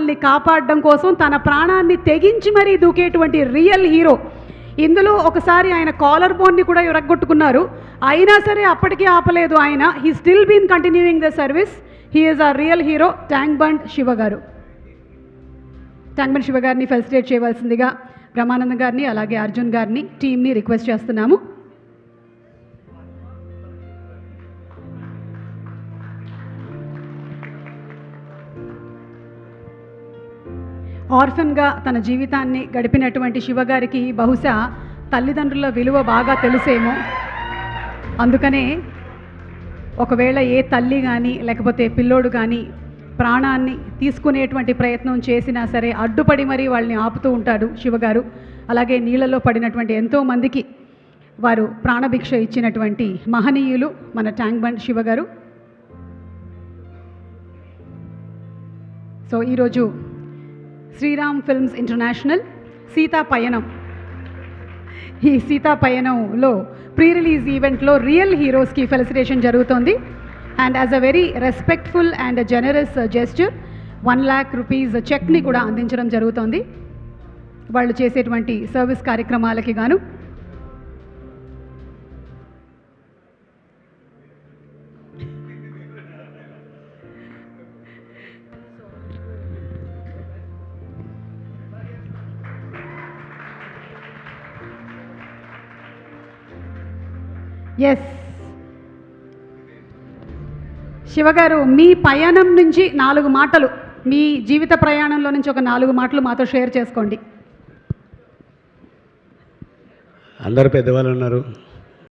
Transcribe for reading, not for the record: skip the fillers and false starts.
మనల్ని కాపాడడం కోసం తన ప్రాణాన్ని తెగించి మరీ దూకేటువంటి రియల్ హీరో. ఇందులో ఒకసారి ఆయన కాలర్ బోన్ని కూడా ఇరగ్గొట్టుకున్నారు, అయినా సరే అప్పటికీ ఆపలేదు ఆయన. He still been continuing the service. He is a real hero Tank Bund Shiva గారు. ట్యాంక్ బండ్ శివ గారిని ఫెలిసిటేట్ చేయవలసిందిగా బ్రహ్మానందం గారిని అలాగే అర్జున్ గారిని టీంని రిక్వెస్ట్ చేస్తున్నాము. ఆర్ఫన్గా తన జీవితాన్ని గడిపినటువంటి శివగారికి బహుశా తల్లిదండ్రుల విలువ బాగా తెలుసేమో. అందుకనే ఒకవేళ ఏ తల్లి కానీ లేకపోతే పిల్లోడు కానీ ప్రాణాన్ని తీసుకునేటువంటి ప్రయత్నం చేసినా సరే అడ్డుపడి మరీ వాళ్ళని ఆపుతూ ఉంటాడు శివగారు. అలాగే నీళ్ళలో పడినటువంటి ఎంతోమందికి వారు ప్రాణభిక్ష ఇచ్చినటువంటి మహనీయులు మన ట్యాంక్ బండ్ శివగారు. సో ఈరోజు శ్రీరామ్ ఫిల్మ్స్ ఇంటర్నేషనల్ సీతా పయనం, ఈ సీతా పయనంలో ప్రీ రిలీజ్ ఈవెంట్లో రియల్ హీరోస్కి ఫెలిసిటేషన్ జరుగుతోంది. And as a very respectful and generous gesture 1 lakh rupees చెక్ని కూడా అందించడం జరుగుతోంది వాళ్ళు చేసేటువంటి సర్వీస్ కార్యక్రమాలకి గాను. ఎస్ శివగారు, మీ పయనం నుంచి 4 మాటలు, మీ జీవిత ప్రయాణంలో నుంచి ఒక 4 మాటలు మాతో షేర్ చేసుకోండి. అందరు పెద్దవాళ్ళు ఉన్నారు,